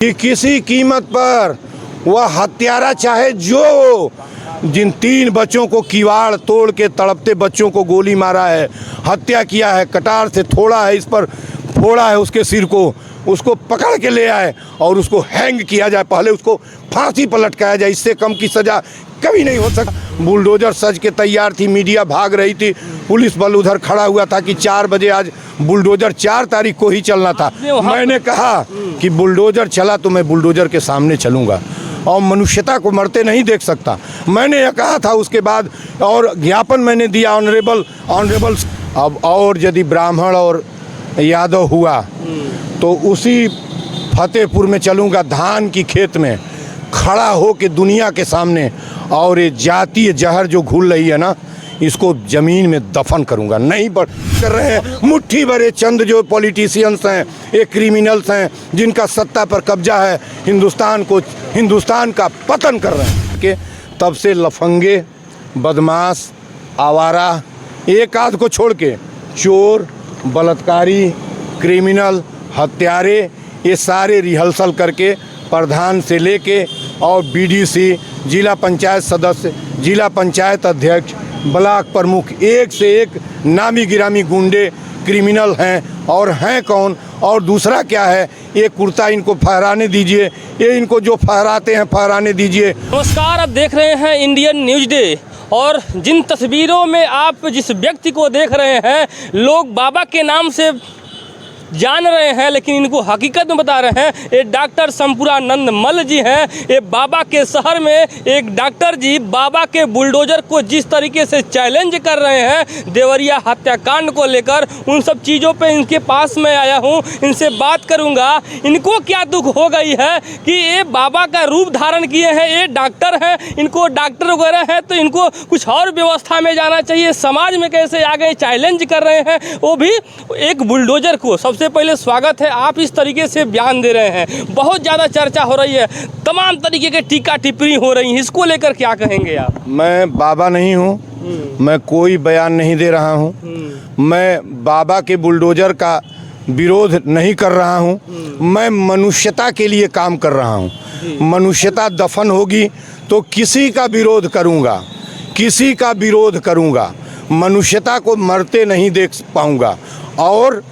कि किसी कीमत पर वह हत्यारा चाहे जो हो, जिन 3 बच्चों को किवाड़ तोड़ के तड़पते बच्चों को गोली मारा है, हत्या किया है, कटार से थोड़ा है, इस पर फोड़ा है उसके सिर को, उसको पकड़ के ले आए और उसको हैंग किया जाए, पहले उसको फांसी पर लटकाया जाए। इससे कम की सज़ा कभी नहीं हो सकता। बुलडोजर सज के तैयार थी, मीडिया भाग रही थी, पुलिस बल उधर खड़ा हुआ था कि 4 बजे आज बुलडोजर 4 तारीख को ही चलना था। मैंने कहा कि बुलडोजर चला तो मैं बुलडोजर के सामने चलूँगा और मनुष्यता को मरते नहीं देख सकता। मैंने यह कहा था। उसके बाद और ज्ञापन मैंने दिया ऑनरेबल। अब और यदि ब्राह्मण और यादव हुआ तो उसी फतेहपुर में चलूँगा, धान की खेत में खड़ा हो के दुनिया के सामने, और ये जातीय जहर जो घुल रही है ना, इसको ज़मीन में दफन करूँगा। नहीं कर रहे हैं मुट्ठी भरे चंद जो पॉलिटिशियंस हैं, ये क्रिमिनल्स हैं जिनका सत्ता पर कब्जा है, हिंदुस्तान का पतन कर रहे हैं। कि तब से लफंगे, बदमाश, आवारा, एक आध को छोड़ के चोर, बलात्कारी, क्रिमिनल, हत्यारे, ये सारे रिहर्सल करके प्रधान से लेके और बीडीसी, जिला पंचायत सदस्य, जिला पंचायत अध्यक्ष, ब्लॉक प्रमुख, एक से एक नामी गिरामी गुंडे क्रिमिनल हैं। और हैं कौन? और दूसरा क्या है, ये कुर्ता इनको फहराने दीजिए, ये इनको जो फहराते हैं फहराने दीजिए। नमस्कार, आप देख रहे हैं इंडियन न्यूज डे। और जिन तस्वीरों में आप जिस व्यक्ति को देख रहे हैं, लोग बाबा के नाम से जान रहे हैं, लेकिन इनको हकीकत में बता रहे हैं। ये डॉक्टर संपूरानंद मल्ल जी हैं। ये बाबा के शहर में एक डॉक्टर जी बाबा के बुलडोजर को जिस तरीके से चैलेंज कर रहे हैं देवरिया हत्याकांड को लेकर, उन सब चीज़ों पे इनके पास में आया हूँ, इनसे बात करूँगा। इनको क्या दुख हो गई है कि ये बाबा का रूप धारण किए हैं, ये डॉक्टर हैं, इनको डॉक्टर वगैरह हैं तो इनको कुछ और व्यवस्था में जाना चाहिए। समाज में कैसे आ गए, चैलेंज कर रहे हैं, वो भी एक बुलडोजर को। सबसे पहले स्वागत है, आप इस तरीके से बयान दे रहे हैं, बहुत ज़्यादा चर्चा हो रही है, तमाम तरीके के टीका टिप्पणी हो रही है, इसको लेकर क्या कहेंगे आप? मैं बाबा नहीं हूँ, मैं कोई बयान नहीं दे रहा हूँ, मैं बाबा के बुलडोजर का विरोध नहीं कर रहा हूँ, मैं मनुष्यता के लिए काम कर रहा हूँ। मनुष्यता दफन होगी तो किसी का विरोध करूँगा, किसी का विरोध करूँगा, मनुष्यता को मरते नहीं देख पाऊँगा। और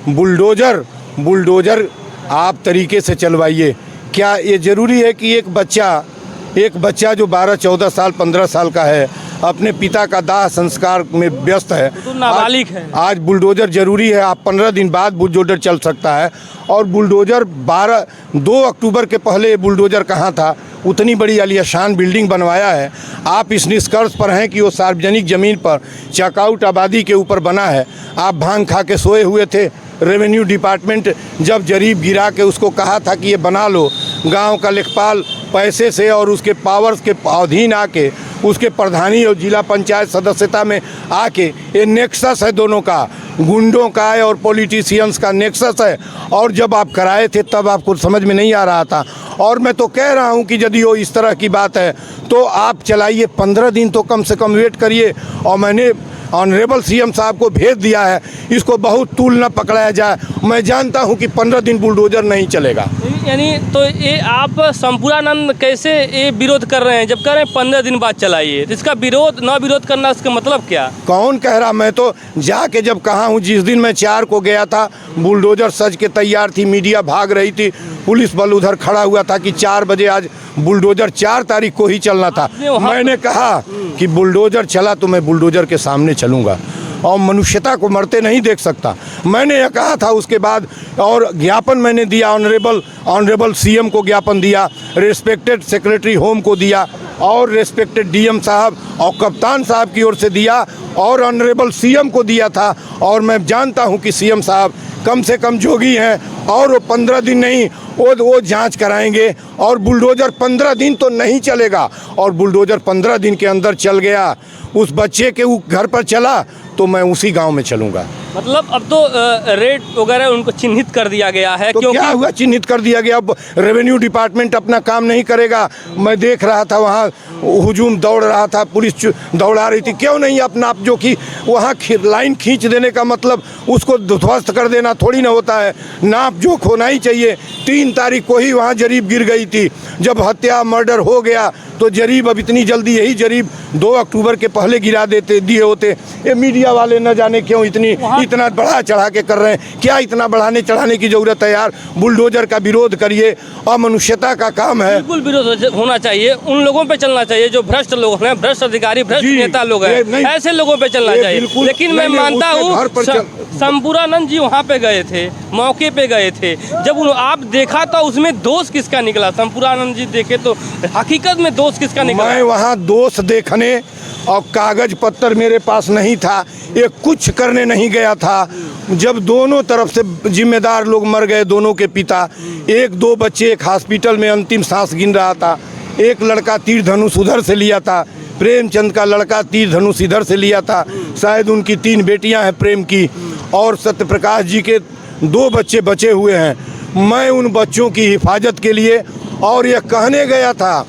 बुलडोजर आप तरीके से चलवाइए। क्या ये ज़रूरी है कि एक बच्चा जो 12, 14 साल, 15 साल का है, अपने पिता का दाह संस्कार में व्यस्त है, तो नाबालिग है। आज बुलडोजर ज़रूरी है। आप 15 दिन बाद बुलडोजर चल सकता है। और बुलडोजर 2 अक्टूबर के पहले बुलडोजर कहाँ था? उतनी बड़ी आलीशान बिल्डिंग बनवाया है। आप इस निष्कर्ष पर हैं कि वो सार्वजनिक ज़मीन पर चेकआउट आबादी के ऊपर बना है। आप भांग खा के सोए हुए थे। रेवेन्यू डिपार्टमेंट जब जरीब गिरा के उसको कहा था कि ये बना लो, गांव का लेखपाल पैसे से और उसके पावर्स के अधीन आके, उसके प्रधानी और जिला पंचायत सदस्यता में आके, ये नेक्सस है दोनों का, गुंडों का है और पॉलिटिशियंस का नेक्सस है। और जब आप कराए थे तब आपको समझ में नहीं आ रहा था। और मैं तो कह रहा हूं कि यदि वो इस तरह की बात है तो आप चलाइए, 15 दिन तो कम से कम वेट करिए। और मैंने ऑनरेबल सीएम साहब को भेज दिया है, इसको बहुत तूल न पकड़ाया जाए। मैं जानता हूं कि 15 दिन बुलडोजर नहीं चलेगा। यानी तो ये आप संपूरानंद कैसे ये विरोध कर रहे हैं जब कह रहे हैं 15 दिन बाद चलाइए? तो इसका विरोध करना, इसका मतलब क्या? कौन कह रहा? मैं तो जाके जब कहा हूँ, जिस दिन मैं 4 को गया था, बुलडोजर सज के तैयार थी, मीडिया भाग रही थी, पुलिस बल उधर खड़ा हुआ था कि 4 बजे आज बुलडोजर 4 तारीख को ही चलना था। मैंने कहा कि बुलडोजर चला तो मैं बुलडोजर के सामने चलूँगा और मनुष्यता को मरते नहीं देख सकता। मैंने यह कहा था। उसके बाद और ज्ञापन मैंने दिया, ऑनरेबल सीएम को ज्ञापन दिया, रिस्पेक्टेड सेक्रेटरी होम को दिया, और रिस्पेक्टेड डीएम साहब और कप्तान साहब की ओर से दिया, और ऑनरेबल सीएम को दिया था। और मैं जानता हूं कि सीएम साहब कम से कम जोगी हैं, और वो 15 दिन नहीं, वो जांच कराएंगे। और बुलडोजर 15 दिन तो नहीं चलेगा। और बुलडोजर 15 दिन के अंदर चल गया, उस बच्चे के घर पर चला, तो मैं उसी गांव में चलूँगा। मतलब अब तो रेट वगैरह उनको चिन्हित कर दिया गया है। तो क्या हुआ? चिन्हित कर दिया गया। अब रेवेन्यू डिपार्टमेंट अपना काम नहीं करेगा। मैं देख रहा था वहाँ हुजूम दौड़ रहा था, पुलिस दौड़ा रही थी, क्यों नहीं अपना आप जो कि वहाँ लाइन खींच देने का मतलब उसको ध्वस्त कर देना थोड़ी ना होता है। नाप जोख होना ही चाहिए। 3 तारीख को ही वहाँ जरीब गिर गई थी। जब हत्या मर्डर हो गया तो जरीब अब इतनी जल्दी यही जरीब 2 अक्टूबर के पहले गिरा दिए होते। ये मीडिया वाले न जाने क्यों इतना बढ़ा चढ़ा के कर रहे हैं। क्या इतना बढ़ाने चढ़ाने की ज़रूरत है यार? बुलडोजर का विरोध करिए, अमनुष्यता का काम है। बिल्कुल विरोध होना चाहिए, उन लोगों पे चलना चाहिए जो भ्रष्ट लोग हैं, भ्रष्ट अधिकारी, भ्रष्ट नेता लोग हैं, ऐसे लोगों पे चलना चाहिए। लेकिन मैं मानता हूँ संपूरानंद जी वहाँ पे गए थे, मौके पे गए थे, जब आप देखा तो उसमें दोष किसका निकला? संपूरानंद जी देखे तो हकीकत में दोष किसका निकला? मैं वहाँ दोष देखने और कागज पत्तर मेरे पास नहीं था, ये कुछ करने नहीं गया था। जब दोनों तरफ से जिम्मेदार लोग मर गए, दोनों के पिता, 1-2 बच्चे एक हॉस्पिटल में अंतिम सांस गिन रहा था, एक लड़का तीर धनुष उधर से लिया था, प्रेमचंद का लड़का तीर धनुष इधर से लिया था, शायद उनकी 3 बेटियां हैं प्रेम की, और सत्यप्रकाश जी के 2 बच्चे बचे हुए हैं। मैं उन बच्चों की हिफाजत के लिए और यह कहने गया था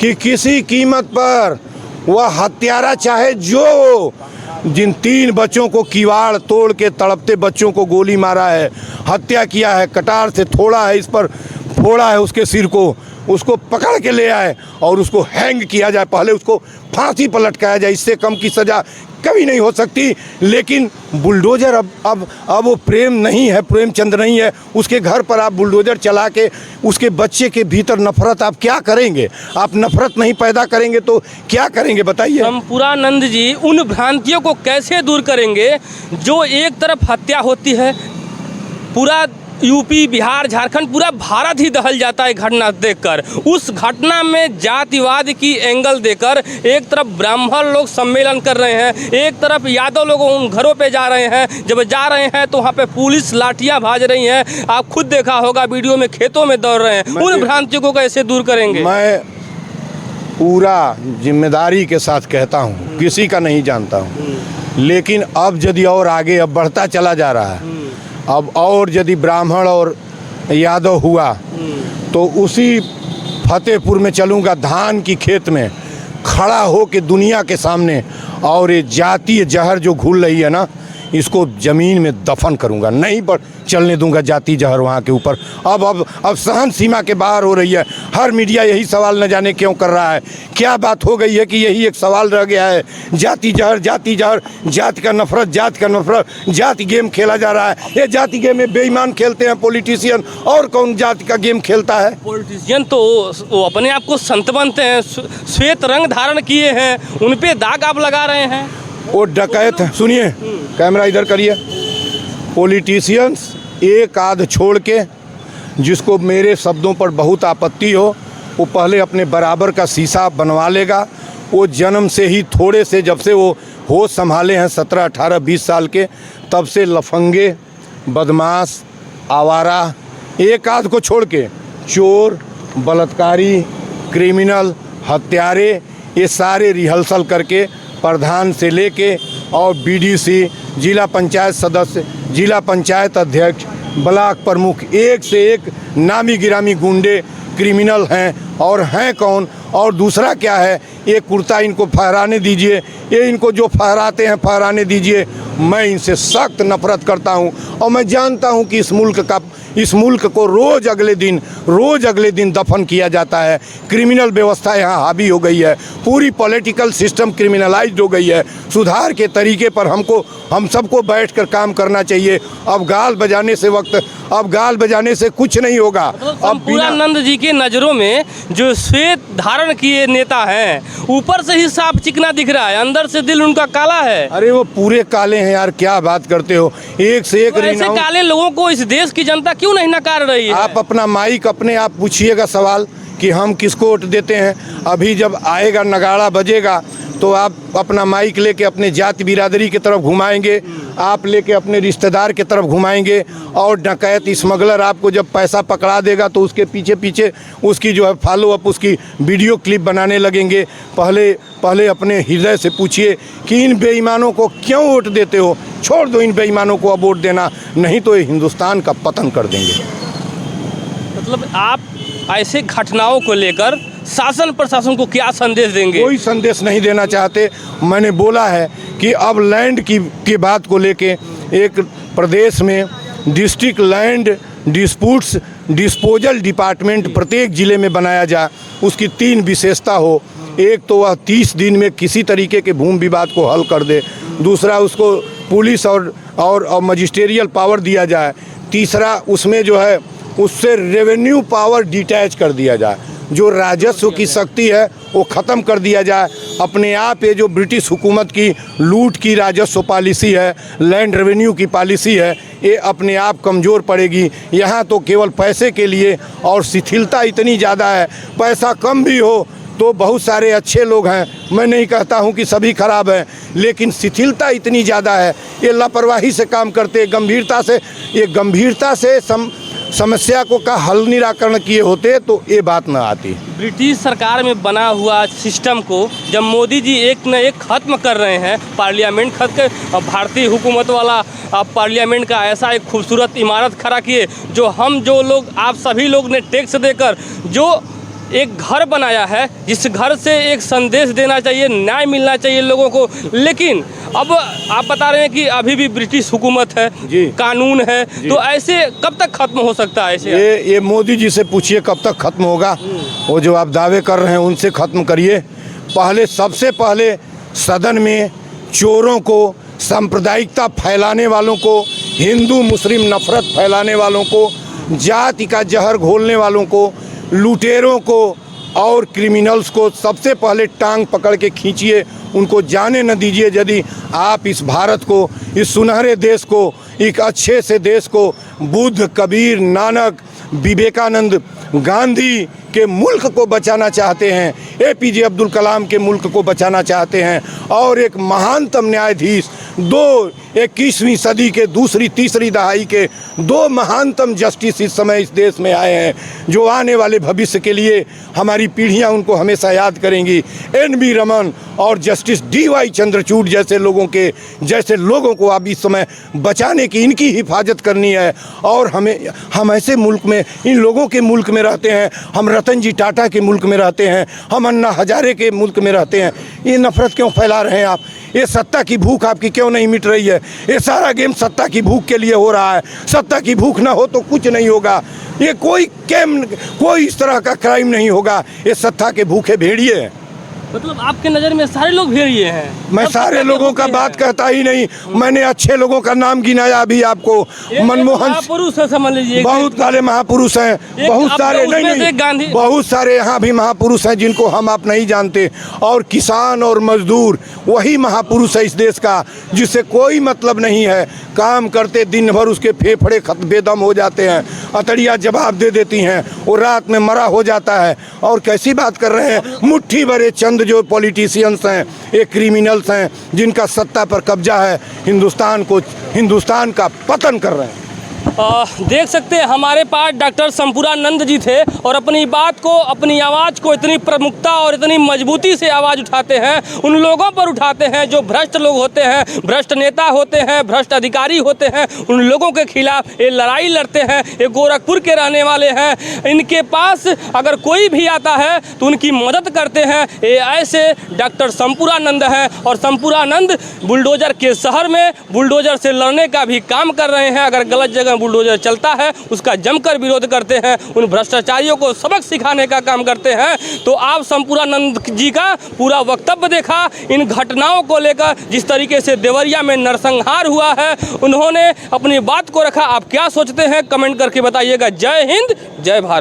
कि किसी कीमत पर वह हत्यारा चाहे जो हो, जिन 3 बच्चों को किवाड़ तोड़ के तड़पते बच्चों को गोली मारा है, हत्या किया है, कटार से थोड़ा है, इस पर फोड़ा है उसके सिर को, उसको पकड़ के ले आए और उसको हैंग किया जाए, पहले उसको फांसी पर लटकाया जाए। इससे कम की सज़ा कभी नहीं हो सकती। लेकिन बुलडोजर अब वो प्रेम नहीं है, प्रेमचंद नहीं है, उसके घर पर आप बुलडोजर चला के उसके बच्चे के भीतर नफरत आप क्या करेंगे? आप नफरत नहीं पैदा करेंगे तो क्या करेंगे बताइए? संपूरानंद जी उन भ्रांतियों को कैसे दूर करेंगे जो एक तरफ हत्या होती है, पूरा यूपी, बिहार, झारखंड, पूरा भारत ही दहल जाता है घटना देखकर। उस घटना में जातिवाद की एंगल देकर एक तरफ ब्राह्मण लोग सम्मेलन कर रहे हैं, एक तरफ यादव लोग उन घरों पे जा रहे हैं। जब जा रहे हैं तो वहाँ पे पुलिस लाठियाँ भाज रही हैं। आप खुद देखा होगा वीडियो में, खेतों में दौड़ रहे हैं। उन भ्रांतियों को कैसे दूर करेंगे? मैं पूरा जिम्मेदारी के साथ कहता हूँ, किसी का नहीं जानता हूँ, लेकिन अब यदि और आगे अब बढ़ता चला जा रहा है, अब और यदि ब्राह्मण और यादव हुआ तो उसी फतेहपुर में चलूँगा, धान की खेत में खड़ा हो के दुनिया के सामने, और ये जातीय जहर जो घुल रही है ना, इसको ज़मीन में दफन करूँगा, नहीं चलने दूंगा जाति जहर वहाँ के ऊपर। अब सहन सीमा के बाहर हो रही है। हर मीडिया यही सवाल न जाने क्यों कर रहा है। क्या बात हो गई है कि यही एक सवाल रह गया है, जाति जहर, जाति जहर, जाति का नफरत, जाति का नफरत, जाति गेम खेला जा रहा है। ये जाति गेम में बेईमान खेलते हैं पॉलिटिशियन, और कौन जाति का गेम खेलता है? पॉलिटिशियन तो वो अपने आप को संत बनते हैं, श्वेत रंग धारण किए हैं, उन पे दाग आप लगा रहे हैं। वो डकैत है। सुनिए, कैमरा इधर करिए। पॉलिटिशियंस एक आध छोड़ के, जिसको मेरे शब्दों पर बहुत आपत्ति हो, वो पहले अपने बराबर का शीशा बनवा लेगा। वो जन्म से ही थोड़े से, जब से वो होश संभाले हैं 17, 18, 20 साल के, तब से लफंगे, बदमाश, आवारा, एक आध को छोड़ के चोर, बलात्कारी, क्रिमिनल, हत्यारे, ये सारे रिहर्सल करके प्रधान से लेके और बीडीसी, जिला पंचायत सदस्य, जिला पंचायत अध्यक्ष, ब्लॉक प्रमुख, एक से एक नामी गिरामी गुंडे क्रिमिनल हैं। और हैं कौन? और दूसरा क्या है, ये कुर्ता इनको फहराने दीजिए, ये इनको जो फहराते हैं फहराने दीजिए। मैं इनसे सख्त नफरत करता हूं, और मैं जानता हूं कि इस मुल्क को रोज़ अगले दिन दफन किया जाता है। क्रिमिनल व्यवस्था यहाँ हावी हो गई है, पूरी पॉलिटिकल सिस्टम क्रिमिनलाइज्ड हो गई है। सुधार के तरीके पर हम सबको बैठकर काम करना चाहिए। अब गाल बजाने से कुछ नहीं होगा। अब संपूरानंद जी के नज़रों में जो श्वेत धारण किए नेता हैं, ऊपर से ही साफ चिकना दिख रहा है, अंदर से दिल उनका काला है। अरे वो पूरे काले हैं यार, क्या बात करते हो? एक से एक तो ऐसे काले लोगों को इस देश की जनता क्यों नहीं नकार रही है? आप अपना माइक अपने आप पूछिएगा सवाल कि हम किसको वोट देते हैं। अभी जब आएगा, नगाड़ा बजेगा, तो आप अपना माइक लेके अपने जाति बिरादरी की तरफ घुमाएंगे, आप लेके अपने रिश्तेदार की तरफ घुमाएंगे, और डकैत स्मगलर आपको जब पैसा पकड़ा देगा तो उसके पीछे उसकी जो है फॉलो अप, उसकी वीडियो क्लिप बनाने लगेंगे। पहले अपने हृदय से पूछिए कि इन बेईमानों को क्यों वोट देते हो? छोड़ दो इन बेईमानों को अब वोट देना, नहीं तो ये हिंदुस्तान का पतन कर देंगे। मतलब आप ऐसे घटनाओं को लेकर शासन प्रशासन को क्या संदेश देंगे? कोई संदेश नहीं देना चाहते। मैंने बोला है कि अब लैंड की बात को लेके एक प्रदेश में district land disputes disposal department प्रत्येक ज़िले में बनाया जाए। उसकी 3 विशेषता हो। एक तो वह 30 दिन में किसी तरीके के भूमि विवाद को हल कर दे। दूसरा, उसको पुलिस और मजिस्ट्रियल पावर दिया जाए। तीसरा, उसमें जो है उससे रेवेन्यू पावर डिटैच कर दिया जाए। जो राजस्व की शक्ति है वो ख़त्म कर दिया जाए। अपने आप ये जो ब्रिटिश हुकूमत की लूट की राजस्व पॉलिसी है, लैंड रेवेन्यू की पॉलिसी है, ये अपने आप कमज़ोर पड़ेगी। यहाँ तो केवल पैसे के लिए, और शिथिलता इतनी ज़्यादा है। पैसा कम भी हो तो बहुत सारे अच्छे लोग हैं, मैं नहीं कहता हूँ कि सभी खराब हैं, लेकिन शिथिलता इतनी ज़्यादा है। ये लापरवाही से काम करते, गंभीरता से समस्या को का हल निराकरण किए होते तो ये बात न आती। ब्रिटिश सरकार में बना हुआ सिस्टम को जब मोदी जी एक न एक ख़त्म कर रहे हैं, पार्लियामेंट खत्म, भारतीय हुकूमत वाला पार्लियामेंट का ऐसा एक खूबसूरत इमारत खड़ा किए, जो लोग आप सभी लोग ने टैक्स देकर जो एक घर बनाया है, जिस घर से एक संदेश देना चाहिए, न्याय मिलना चाहिए लोगों को। लेकिन अब आप बता रहे हैं कि अभी भी ब्रिटिश हुकूमत है जी, कानून है, तो ऐसे कब तक खत्म हो सकता है? ऐसे ये मोदी जी से पूछिए कब तक खत्म होगा। वो जो आप दावे कर रहे हैं उनसे खत्म करिए। सबसे पहले सदन में चोरों को, सांप्रदायिकता फैलाने वालों को, हिंदू मुस्लिम नफरत फैलाने वालों को, जाति का जहर घोलने वालों को, लुटेरों को और क्रिमिनल्स को सबसे पहले टांग पकड़ के खींचिए, उनको जाने न दीजिए। यदि आप इस भारत को, इस सुनहरे देश को, एक अच्छे से देश को बुद्ध, कबीर, नानक, विवेकानंद, गांधी के मुल्क को बचाना चाहते हैं, APJ अब्दुल कलाम के मुल्क को बचाना चाहते हैं, और एक महानतम न्यायाधीश, 21वीं सदी के दूसरी तीसरी दहाई के 2 महानतम जस्टिस इस समय इस देश में आए हैं, जो आने वाले भविष्य के लिए हमारी पीढ़ियां उनको हमेशा याद करेंगी। NV रमन और जस्टिस DY चंद्रचूड़ जैसे लोगों को अब इस समय बचाने की, इनकी हिफाजत करनी है। और हम ऐसे मुल्क में, इन लोगों के मुल्क में रहते हैं, हम रतन जी टाटा के मुल्क में रहते हैं, हम अन्ना हजारे के मुल्क में रहते हैं। ये नफरत क्यों फैला रहे हैं आप? ये सत्ता की भूख आपकी क्यों नहीं मिट रही है? ये सारा गेम सत्ता की भूख के लिए हो रहा है। सत्ता की भूख ना हो तो कुछ नहीं होगा। ये कोई इस तरह का क्राइम नहीं होगा। ये सत्ता के भूखे भेड़िए हैं। मतलब आपके नज़र में सारे लोग भेड़िए हैं? मैं सारे लोगों का बात कहता ही नहीं, मैंने अच्छे लोगों का नाम गिनाया अभी आपको। मनमोहन महापुरुष है, समझ लीजिए, बहुत सारे महापुरुष हैं, बहुत सारे नहीं, बहुत सारे यहाँ भी महापुरुष हैं जिनको हम आप नहीं जानते। और किसान और मजदूर वही महापुरुष है इस देश का, जिससे कोई मतलब नहीं है। काम करते दिन भर उसके फेफड़े बेदम हो जाते हैं, अतड़ियाँ जवाब दे देती हैं, वो रात में मरा हो जाता है। और कैसी बात कर रहे हैं? मुट्ठी भरे चंद जो पॉलिटिशियंस हैं, ये क्रिमिनल्स हैं जिनका सत्ता पर कब्जा है, हिंदुस्तान का पतन कर रहे हैं। देख सकते हैं हमारे पास डॉक्टर संपूरानंद जी थे, और अपनी बात को, अपनी आवाज़ को इतनी प्रमुखता और इतनी मजबूती से आवाज़ उठाते हैं, उन लोगों पर उठाते हैं जो भ्रष्ट लोग होते हैं, भ्रष्ट नेता होते हैं, भ्रष्ट अधिकारी होते हैं। उन लोगों के खिलाफ ये लड़ाई लड़ते हैं। ये गोरखपुर के रहने वाले हैं, इनके पास अगर कोई भी आता है तो उनकी मदद करते हैं। ये ऐसे डॉक्टर संपूरानंद हैं, और संपूरानंद बुलडोजर के शहर में बुलडोजर से लड़ने का भी काम कर रहे हैं। अगर गलत जगह बुलडोजर चलता है उसका जमकर विरोध करते हैं, उन भ्रष्टाचारियों को सबक सिखाने का काम करते हैं। तो आप संपूरानंद जी का पूरा वक्तव्य देखा इन घटनाओं को लेकर, जिस तरीके से देवरिया में नरसंहार हुआ है, उन्होंने अपनी बात को रखा। आप क्या सोचते हैं कमेंट करके बताइएगा। जय हिंद, जय भारत।